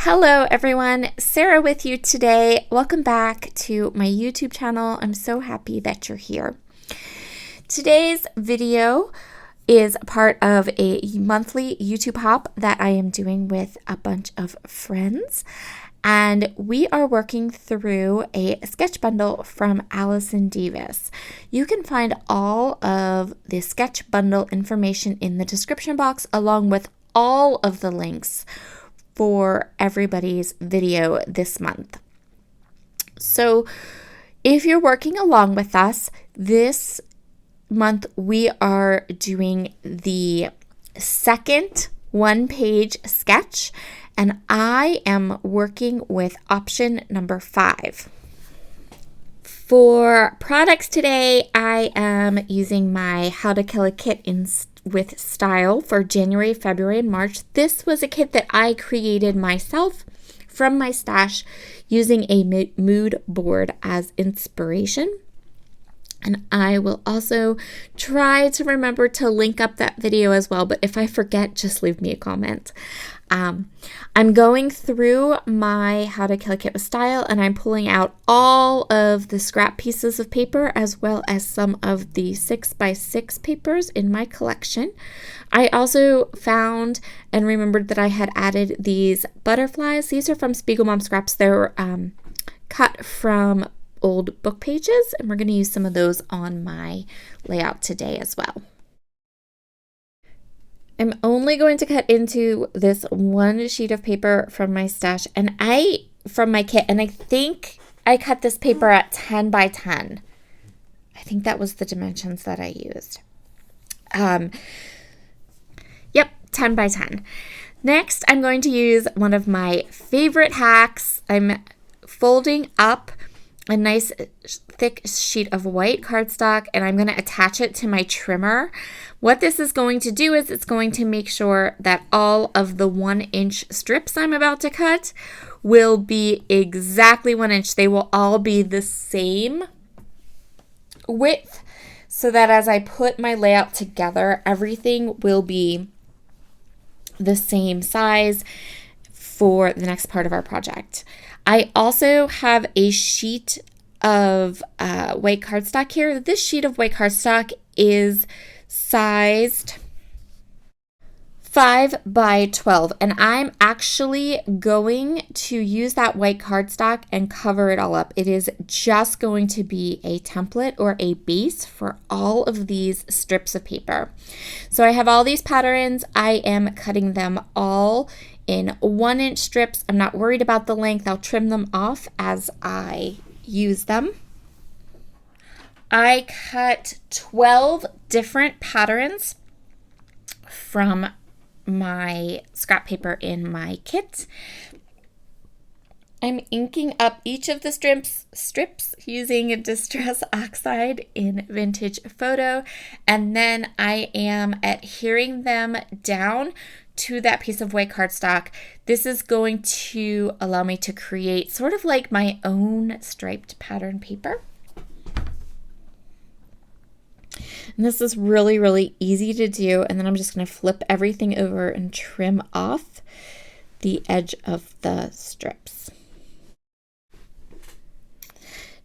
Hello everyone, Sarah with you today. Welcome back to my YouTube channel. I'm so happy that you're here. Today's video is part of a monthly YouTube hop that I am doing with a bunch of friends. And we are working through a sketch bundle from Allison Davis. You can find all of the sketch bundle information in the description box, along with all of the links for everybody's video this month. So if you're working along with us, this month we are doing the second one-page sketch, and I am working with option number 5. For products today, I am using my How to Kill a Kit with Style for January, February, and March. This was a kit that I created myself from my stash using a mood board as inspiration. And I will also try to remember to link up that video as well, but if I forget, just leave me a comment. I'm going through my How to Kill a Kit with Style, and I'm pulling out all of the scrap pieces of paper as well as some of the 6x6 papers in my collection. I also found and remembered that I had added these butterflies. These are from Spiegel Mom Scraps. They're cut from old book pages, and we're going to use some of those on my layout today as well. I'm only going to cut into this one sheet of paper from my stash from my kit, and I think I cut this paper at 10 by 10. I think that was the dimensions that I used. Yep, 10 by 10. Next, I'm going to use one of my favorite hacks. I'm folding up a nice thick sheet of white cardstock, and I'm going to attach it to my trimmer. What this is going to do is it's going to make sure that all of the 1-inch strips I'm about to cut will be exactly 1 inch. They will all be the same width, so that as I put my layout together, everything will be the same size for the next part of our project. I also have a sheet of white cardstock here. This sheet of white cardstock is sized 5 by 12, and I'm actually going to use that white cardstock and cover it all up. It is just going to be a template or a base for all of these strips of paper. So I have all these patterns. I am cutting them all in 1-inch strips. I'm not worried about the length. I'll trim them off as I use them. I cut 12 different patterns from my scrap paper in my kit. I'm inking up each of the strips using Distress Oxide in Vintage Photo, and then I am adhering them down to that piece of white cardstock. This is going to allow me to create sort of like my own striped pattern paper. And this is really, really easy to do. And then I'm just going to flip everything over and trim off the edge of the strips.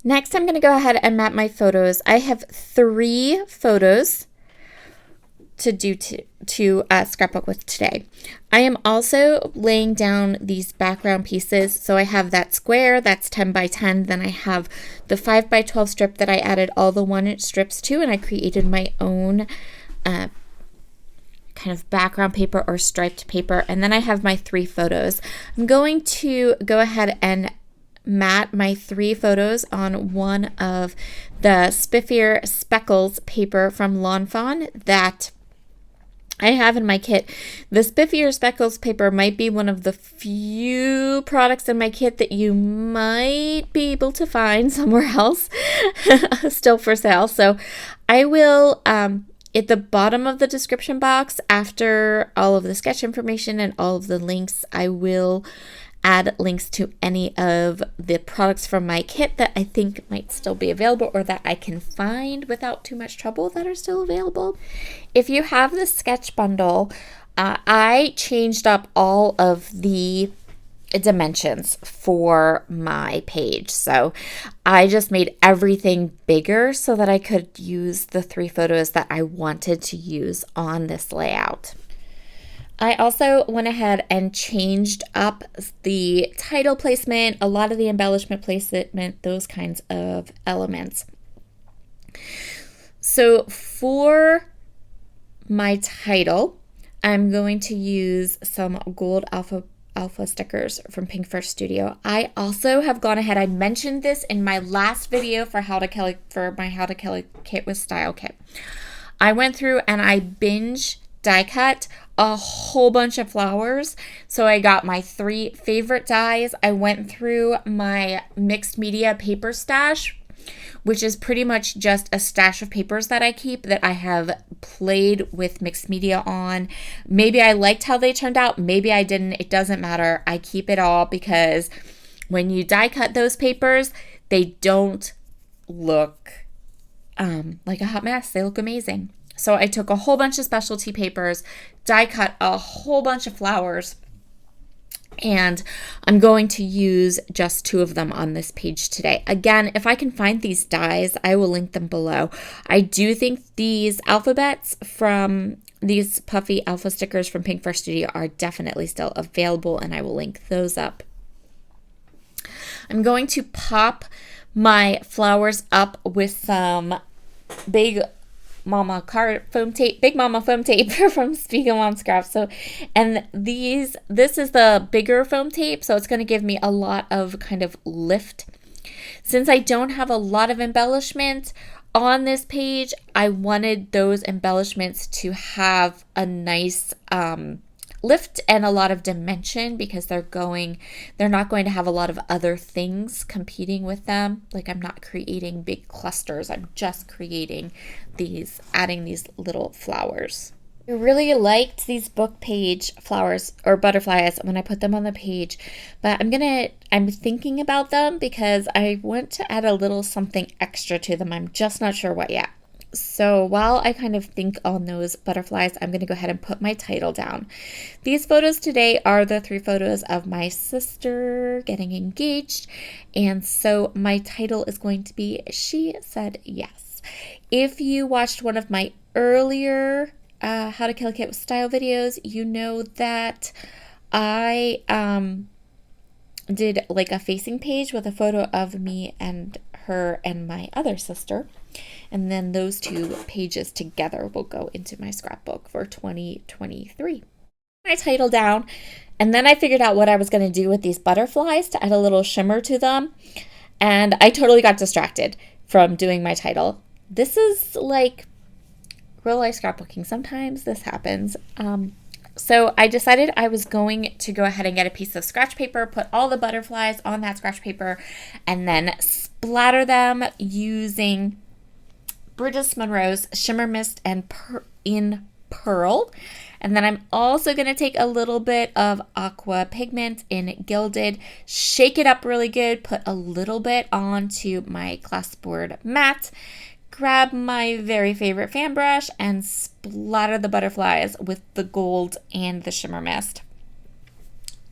Next, I'm going to go ahead and map my photos. I have 3 photos to do to scrapbook with today. I am also laying down these background pieces. So I have that square that's 10 by 10. Then I have the 5 by 12 strip that I added all the 1-inch strips to, and I created my own kind of background paper or striped paper. And then I have my 3 photos. I'm going to go ahead and mat my 3 photos on one of the Spiffier Speckles paper from Lawn Fawn that I have in my kit. The Spiffier Speckles paper might be one of the few products in my kit that you might be able to find somewhere else still for sale. So I will, at the bottom of the description box, after all of the sketch information and all of the links, I will add links to any of the products from my kit that I think might still be available or that I can find without too much trouble that are still available. If you have the sketch bundle, I changed up all of the dimensions for my page. So I just made everything bigger so that I could use the 3 photos that I wanted to use on this layout. I also went ahead and changed up the title placement, a lot of the embellishment placement, those kinds of elements. So for my title, I'm going to use some gold alpha stickers from Pink First Studio. I also have gone ahead, I mentioned this in my last video for my How to Kill a Kit with Style Kit. I went through and I binge die cut a whole bunch of flowers. So I got my 3 favorite dies. I went through my mixed media paper stash, which is pretty much just a stash of papers that I keep that I have played with mixed media on. Maybe I liked how they turned out. Maybe I didn't. It doesn't matter. I keep it all because when you die cut those papers, they don't look like a hot mess. They look amazing. So I took a whole bunch of specialty papers, die cut a whole bunch of flowers, and I'm going to use just 2 of them on this page today. Again, if I can find these dies, I will link them below. I do think these alphabets from these puffy alpha stickers from Pink First Studio are definitely still available, and I will link those up. I'm going to pop my flowers up with some Big Mama foam tape from Spiegel Mom Scraps. So, and this is the bigger foam tape, so it's going to give me a lot of kind of lift. Since I don't have a lot of embellishment on this page, I wanted those embellishments to have a nice lift and a lot of dimension because they're not going to have a lot of other things competing with them. Like, I'm not creating big clusters. I'm just creating adding these little flowers. I really liked these book page flowers or butterflies when I put them on the page, but I'm thinking about them because I want to add a little something extra to them. I'm just not sure what yet. So while I kind of think on those butterflies, I'm going to go ahead and put my title down. These photos today are the 3 photos of my sister getting engaged. And so my title is going to be She Said Yes. If you watched one of my earlier How to Kill a Kit with Style videos, you know that I did like a facing page with a photo of me and her and my other sister. And then those 2 pages together will go into my scrapbook for 2023. My title down, and then I figured out what I was going to do with these butterflies to add a little shimmer to them. And I totally got distracted from doing my title. This is like real life scrapbooking. Sometimes this happens. So I decided I was going to go ahead and get a piece of scratch paper, put all the butterflies on that scratch paper, and then splatter them using Bridges Monroe's Shimmer Mist and in Pearl. And then I'm also going to take a little bit of aqua pigment in Gilded, shake it up really good, put a little bit onto my classboard mat, grab my very favorite fan brush, and splatter the butterflies with the gold and the Shimmer Mist.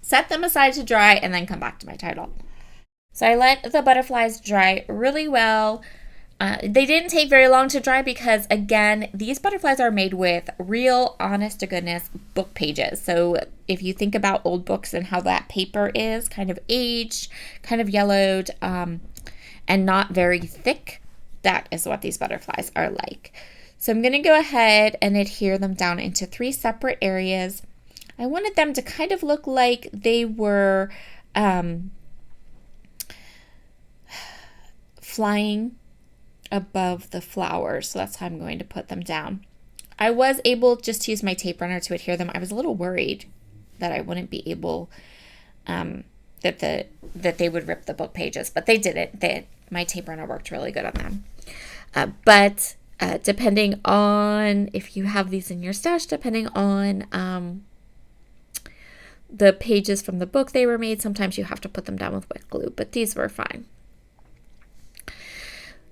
Set them aside to dry and then come back to my title. So I let the butterflies dry really well. They didn't take very long to dry because, again, these butterflies are made with real, honest-to-goodness book pages. So if you think about old books and how that paper is kind of aged, kind of yellowed, and not very thick, that is what these butterflies are like. So I'm going to go ahead and adhere them down into 3 separate areas. I wanted them to kind of look like they were flying above the flowers, so that's how I'm going to put them down. I was able just to use my tape runner to adhere them. I was a little worried that I wouldn't be able that they would rip the book pages, but they didn't. My tape runner worked really good on them. But depending on if you have these in your stash, depending on the pages from the book they were made, sometimes you have to put them down with wet glue, but these were fine.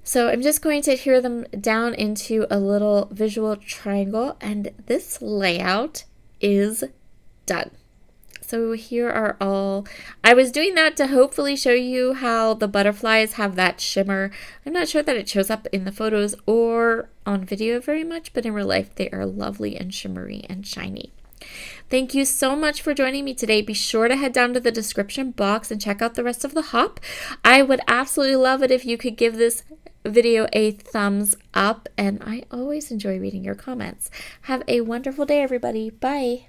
So I'm just going to adhere them down into a little visual triangle, and this layout is done. So here are all, I was doing that to hopefully show you how the butterflies have that shimmer. I'm not sure that it shows up in the photos or on video very much, but in real life they are lovely and shimmery and shiny. Thank you so much for joining me today. Be sure to head down to the description box and check out the rest of the hop. I would absolutely love it if you could give this video a thumbs up, and I always enjoy reading your comments. Have a wonderful day, everybody. Bye.